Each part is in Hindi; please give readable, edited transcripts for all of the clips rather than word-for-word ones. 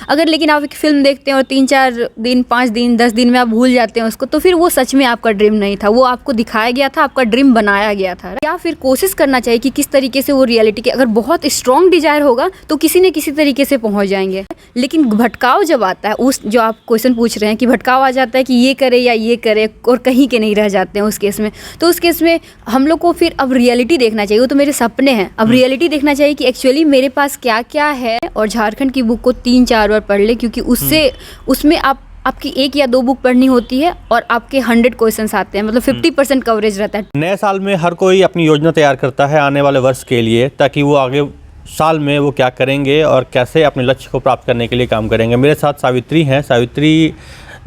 अगर लेकिन आप एक फ़िल्म देखते हैं और 3-4 दिन, 5 दिन, 10 दिन में आप भूल जाते हैं उसको, तो फिर वो सच में आपका ड्रीम नहीं था, वो आपको दिखाया गया था, आपका ड्रीम बनाया गया था। या फिर कोशिश करना चाहिए कि किस तरीके से वो रियलिटी के, अगर बहुत स्ट्रॉन्ग डिजायर होगा तो किसी न किसी तरीके से पहुँच जाएंगे। लेकिन भटकाव जब आता है, उस जो आप क्वेश्चन पूछ रहे हैं कि भटकाव आ जाता है कि ये करे या ये करे और कहीं के नहीं रह जाते हैं उस केस में, तो उस केस में हम लोग को फिर अब रियलिटी देखना चाहिए। वो तो मेरे सपने हैं, अब रियलिटी देखना चाहिए कि एक्चुअली मेरे पास क्या क्या है। और झारखंड की बुक को 3-4 बार पढ़ ले, क्योंकि उसमें आपकी 1 या 2 बुक पढ़नी होती है और आपके 100 क्वेश्चंस आते हैं, मतलब 50% कवरेज रहता है। नए साल में हर कोई अपनी योजना तैयार करता है आने वाले वर्ष के लिए, ताकि वो आगे साल में वो क्या करेंगे और कैसे अपने लक्ष्य को प्राप्त करने के लिए काम करेंगे। मेरे साथ सावित्री हैं। Savitri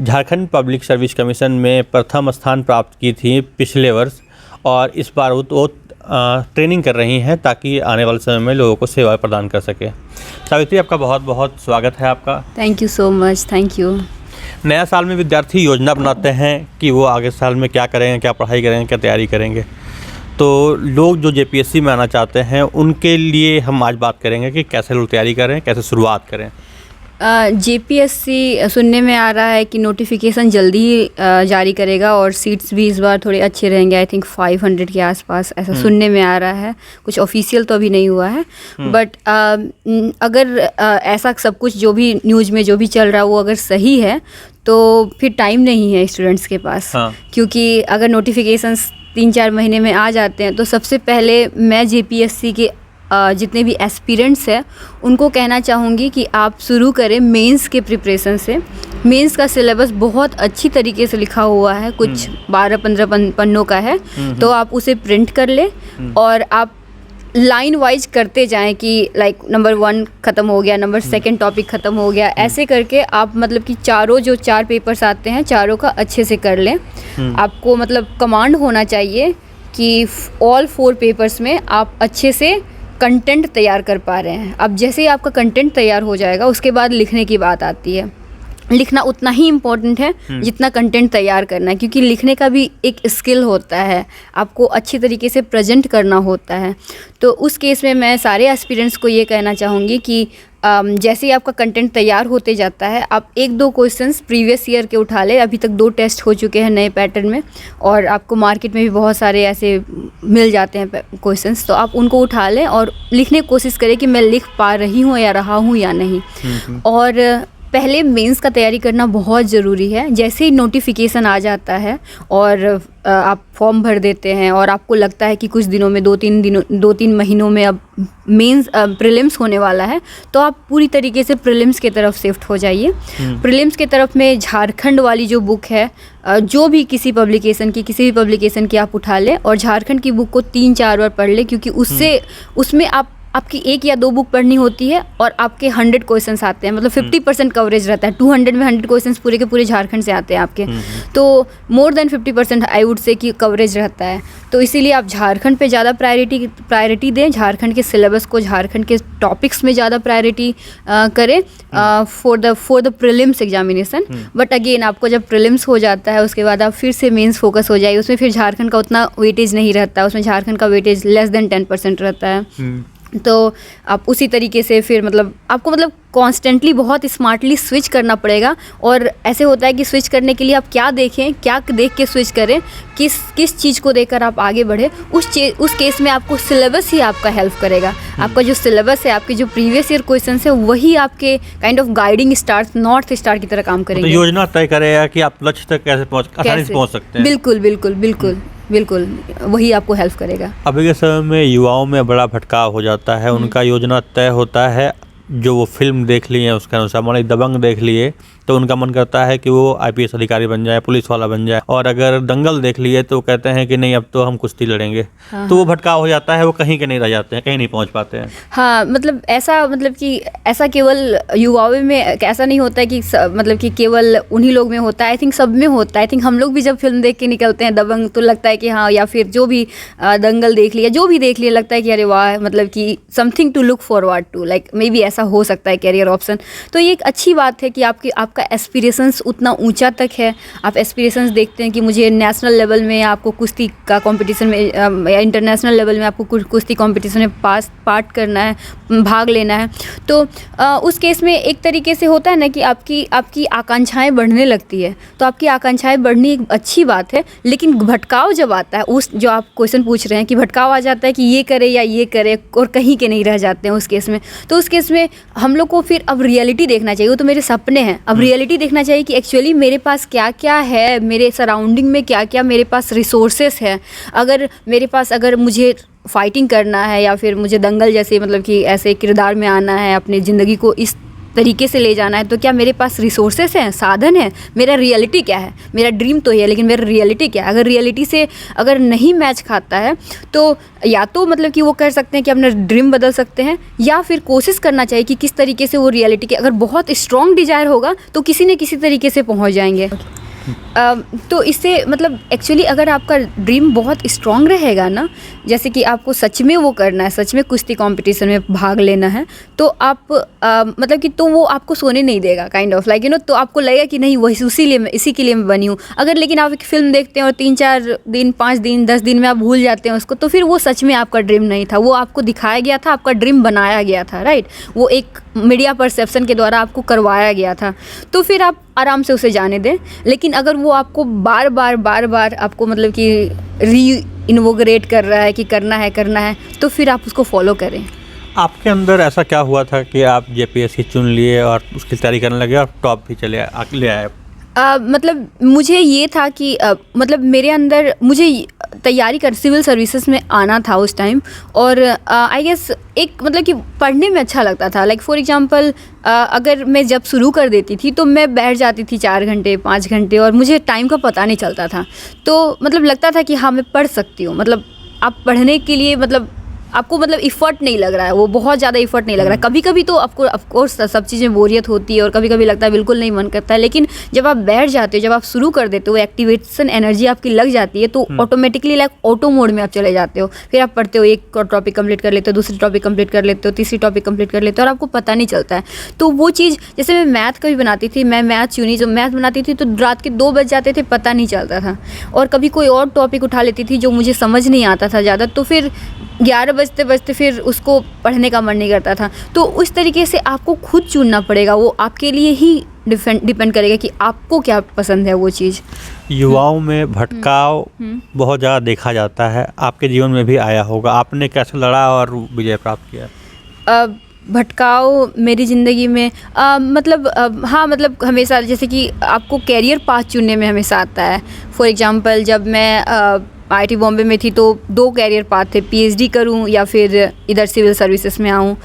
Jharkhand public service commission में प्रथम स्थान प्राप्त की थी पिछले वर्ष, और इस बार वो ट्रेनिंग कर रही हैं ताकि आने वाले समय में लोगों को सेवा प्रदान कर सके। सावित्री, आपका बहुत बहुत स्वागत है आपका। Thank you so much, thank you. नया साल में विद्यार्थी योजना बनाते हैं कि वो आगे साल में क्या करेंगे, क्या पढ़ाई करेंगे, क्या तैयारी करेंगे। तो लोग जो जेपीएससी में आना चाहते हैं उनके लिए हम आज बात करेंगे कि कैसे लोग तैयारी करें, कैसे शुरुआत करें। जेपीएससी सुनने में आ रहा है कि नोटिफिकेशन जल्दी ही जारी करेगा और सीट्स भी इस बार थोड़े अच्छे रहेंगे। आई थिंक 500 के आसपास ऐसा सुनने में आ रहा है। कुछ ऑफिशियल तो अभी नहीं हुआ है, बट अगर ऐसा सब कुछ जो भी न्यूज़ में जो भी चल रहा है वो अगर सही है तो फिर टाइम नहीं है स्टूडेंट्स के पास। क्योंकि अगर नोटिफिकेशंस 3-4 महीने में आ जाते हैं तो सबसे पहले मैं जेपीएससी के जितने भी एस्पिरेंट्स हैं उनको कहना चाहूँगी कि आप शुरू करें मेंस के प्रिपरेशन से। मेंस का सिलेबस बहुत अच्छी तरीके से लिखा हुआ है, कुछ 12-15 पन्नों का है, तो आप उसे प्रिंट कर लें और आप लाइन वाइज करते जाएं कि लाइक नंबर 1 ख़त्म हो गया, नंबर 2 टॉपिक ख़त्म हो गया, ऐसे करके आप मतलब कि चारों जो 4 पेपर्स आते हैं चारों का अच्छे से कर लें। आपको मतलब कमांड होना चाहिए कि ऑल 4 पेपर्स में आप अच्छे से कंटेंट तैयार कर पा रहे हैं। अब जैसे ही आपका कंटेंट तैयार हो जाएगा उसके बाद लिखने की बात आती है। लिखना उतना ही इम्पोर्टेंट है जितना कंटेंट तैयार करना है, क्योंकि लिखने का भी एक स्किल होता है, आपको अच्छी तरीके से प्रेजेंट करना होता है। तो उस केस में मैं सारे एस्पिरेंट्स को ये कहना चाहूँगी कि जैसे ही आपका कंटेंट तैयार होते जाता है आप 1-2 क्वेश्चंस प्रीवियस ईयर के उठा ले। अभी तक 2 टेस्ट हो चुके हैं नए पैटर्न में और आपको मार्केट में भी बहुत सारे ऐसे मिल जाते हैं क्वेश्चंस, तो आप उनको उठा लें और लिखने की कोशिश करें कि मैं लिख पा रही हूँ या रहा हूँ या नहीं। और पहले मेंस का तैयारी करना बहुत ज़रूरी है। जैसे ही नोटिफिकेशन आ जाता है और आप फॉर्म भर देते हैं और आपको लगता है कि कुछ दिनों में 2-3 महीनों में अब मेंस प्रीलिम्स होने वाला है, तो आप पूरी तरीके से प्रीलिम्स की तरफ शिफ्ट हो जाइए। प्रीलिम्स की तरफ में झारखंड वाली जो बुक है, जो भी किसी भी पब्लिकेशन की आप उठा लें और झारखंड की बुक को 3-4 बार पढ़ लें, क्योंकि उसमें आपकी 1 या 2 बुक पढ़नी होती है और आपके 100 क्वेश्चंस आते हैं, मतलब 50% कवरेज रहता है। 200 में 100 क्वेश्चंस पूरे के पूरे झारखंड से आते हैं आपके, तो more than 50% I would say कि कवरेज रहता है। तो इसीलिए आप झारखंड पे ज़्यादा प्रायोरिटी दें, झारखंड के सिलेबस को, झारखंड के टॉपिक्स में ज़्यादा प्रायोरिटी करें for the prelims examination. But again आपको जब प्रीलिम्स हो जाता है उसके बाद आप फिर से मेंस फोकस हो जाए, उसमें फिर झारखंड का उतना वेटेज नहीं रहता, उसमें झारखंड का वेटेज लेस देन 10% रहता है। तो आप उसी तरीके से फिर मतलब आपको मतलब कॉन्स्टेंटली बहुत स्मार्टली स्विच करना पड़ेगा। और ऐसे होता है कि स्विच करने के लिए आप क्या देखें, क्या देख के स्विच करें, किस चीज़ को देखकर आप आगे बढ़े, उस केस में आपको सिलेबस ही आपका हेल्प करेगा। आपका जो सिलेबस है, आपके जो प्रीवियस ईयर क्वेश्चन है, वही आपके kind of guiding stars, north star की तरह काम करेंगे। तो योजना तय करेगा कि आप लक्ष्य तक आसानी से पहुँच सकते हैं। बिल्कुल वही आपको हेल्प करेगा। अभी के समय में युवाओं में बड़ा भटकाव हो जाता है, उनका योजना तय होता है जो वो फिल्म देख लिए हैं उसके अनुसार। मान लीजिए दबंग देख लिए तो उनका मन करता है कि वो आईपीएस अधिकारी बन जाए, पुलिस वाला बन जाए, और अगर दंगल देख लिए तो कहते हैं कि नहीं अब तो हम कुश्ती लड़ेंगे। तो वो भटकाव हो जाता है, वो कहीं के नहीं रह जाते हैं, कहीं नहीं पहुंच पाते हैं। हाँ, मतलब ऐसा केवल युवाओं में ऐसा नहीं होता है कि मतलब कि केवल उन्हीं लोग में होता है। आई थिंक सब में होता है। आई थिंक हम लोग भी जब फिल्म देख के निकलते हैं दबंग तो लगता है कि हाँ, या फिर जो भी दंगल देख लिया, जो भी देख लिया, लगता है कि अरे वाह, मतलब कि something to look forward to, like maybe ऐसा हो सकता है कैरियर ऑप्शन। तो ये एक अच्छी बात है कि आपका एस्पिरेशंस उतना ऊंचा तक है, आप एस्पिरेशंस देखते हैं कि मुझे नेशनल लेवल में आपको कुश्ती का कंपटीशन में या इंटरनेशनल लेवल में आपको कुश्ती कंपटीशन में पार्ट करना है, भाग लेना है। तो उस केस में एक तरीके से होता है ना कि आपकी आकांक्षाएँ बढ़ने लगती है, तो आपकी आकांक्षाएँ बढ़नी एक अच्छी बात है। लेकिन भटकाव जब आता है, उस जो आप क्वेश्चन पूछ रहे हैं कि भटकाव आ जाता है कि ये करे या ये करे और कहीं के नहीं रह जाते हैं उस केस में, तो उस केस में हम लोग को फिर अब रियलिटी देखना चाहिए। वो तो मेरे सपने हैं, अब रियलिटी देखना चाहिए कि एक्चुअली मेरे पास क्या क्या है, मेरे सराउंडिंग में क्या क्या मेरे पास रिसोर्सेस है। अगर मुझे फाइटिंग करना है या फिर मुझे दंगल जैसे मतलब कि ऐसे किरदार में आना है, अपनी ज़िंदगी को इस तरीके से ले जाना है, तो क्या मेरे पास रिसोर्सेस हैं, साधन है? मेरा रियलिटी क्या है? मेरा ड्रीम तो है, लेकिन मेरा रियलिटी क्या है? अगर रियलिटी से अगर नहीं मैच खाता है तो या तो मतलब कि वो कर सकते हैं कि अपना ड्रीम बदल सकते हैं, या फिर कोशिश करना चाहिए कि किस तरीके से वो रियलिटी के, अगर बहुत स्ट्रॉन्ग डिज़ायर होगा तो किसी न किसी तरीके से पहुँच जाएंगे। तो इससे मतलब एक्चुअली अगर आपका ड्रीम बहुत स्ट्रॉन्ग रहेगा ना, जैसे कि आपको सच में वो करना है, सच में कुश्ती कंपटीशन में भाग लेना है, तो आप मतलब कि तो वो आपको सोने नहीं देगा, काइंड ऑफ लाइक तो आपको लगेगा कि नहीं वही इसी के लिए मैं बनी हूँ। अगर लेकिन आप एक फिल्म देखते हैं और 3-4 दिन 5 दिन 10 दिन में आप भूल जाते हैं उसको, तो फिर वो सच में आपका ड्रीम नहीं था, वो आपको दिखाया गया था, आपका ड्रीम बनाया गया था, राइट? वो एक मीडिया परसेप्शन के द्वारा आपको करवाया गया था, तो फिर आप आराम से उसे जाने दें। लेकिन अगर वो आपको बार बार आपको मतलब कि रीइन्वोगरेट कर रहा है कि करना है, तो फिर आप उसको फॉलो करें। आपके अंदर ऐसा क्या हुआ था कि आप जेपीएससी चुन लिए और उसकी तैयारी करने लगे और टॉप भी ले आए? मतलब मुझे ये था कि मतलब मेरे अंदर मुझे तैयारी कर सिविल सर्विसेज में आना था उस टाइम, और आई गेस एक मतलब कि पढ़ने में अच्छा लगता था। लाइक फॉर एग्जांपल अगर मैं जब शुरू कर देती थी तो मैं बैठ जाती थी 4 घंटे 5 घंटे और मुझे टाइम का पता नहीं चलता था। तो मतलब लगता था कि हाँ मैं पढ़ सकती हूँ, मतलब आप पढ़ने के लिए मतलब आपको मतलब इफ़र्ट नहीं लग रहा है, वो बहुत ज़्यादा इफ़र्ट नहीं लग रहा है। कभी कभी तो आपको ऑफकोर्स सब चीज़ें बोरियत होती है और कभी कभी लगता है बिल्कुल नहीं मन करता है, लेकिन जब आप बैठ जाते हो, जब आप शुरू कर देते हो, एक्टिवेशन एनर्जी आपकी लग जाती है, तो ऑटोमेटिकली लाइक ऑटो मोड में आप चले जाते हो। फिर आप पढ़ते हो, एक टॉपिक कंप्लीट कर लेते हो, दूसरी टॉपिक कंप्लीट कर लेते हो, तीसरी टॉपिक कंप्लीट कर लेते हो और आपको पता नहीं चलता है। तो वो चीज़ जैसे मैं मैथ कभी बनाती थी, मैं मैथ चुनी, जब मैथ बनाती थी तो रात के 2 बज जाते थे, पता नहीं चलता था। और कभी कोई और टॉपिक उठा लेती थी जो मुझे समझ नहीं आता था ज़्यादा, तो फिर 11 बजते फिर उसको पढ़ने का मन नहीं करता था। तो उस तरीके से आपको खुद चुनना पड़ेगा, वो आपके लिए ही डिपेंड करेगा कि आपको क्या पसंद है वो चीज़। युवाओं में भटकाव बहुत ज़्यादा देखा जाता है, आपके जीवन में भी आया होगा, आपने कैसे लड़ा और विजय प्राप्त किया? भटकाव मेरी ज़िंदगी में मतलब हाँ मतलब हमेशा, जैसे कि आपको कैरियर पाथ चुनने में हमेशा आता है। फॉर एग्जांपल जब मैं IIT बॉम्बे में थी तो 2 कैरियर पाथ थे, PhD करूं या फिर इधर सिविल सर्विसेज में आऊं,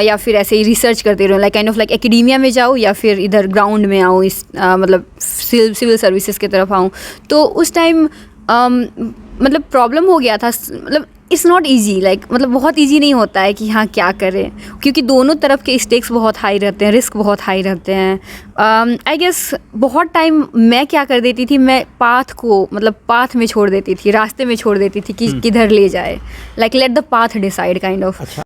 या फिर ऐसे ही रिसर्च करते रहूं, like kind of like academia में जाऊं या फिर इधर ग्राउंड में आऊं, इस मतलब सिविल सर्विसेज की तरफ आऊं। तो उस टाइम मतलब प्रॉब्लम हो गया था, मतलब इट्स नॉट ईजी, लाइक मतलब बहुत ईजी नहीं होता है कि हाँ क्या करें, क्योंकि दोनों तरफ के स्टेक्स बहुत हाई रहते हैं, रिस्क बहुत हाई रहते हैं। आई गेस बहुत टाइम मैं क्या कर देती थी, मैं पाथ में छोड़ देती थी, रास्ते में छोड़ देती थी कि किधर ले जाए, like let the path decide kind of.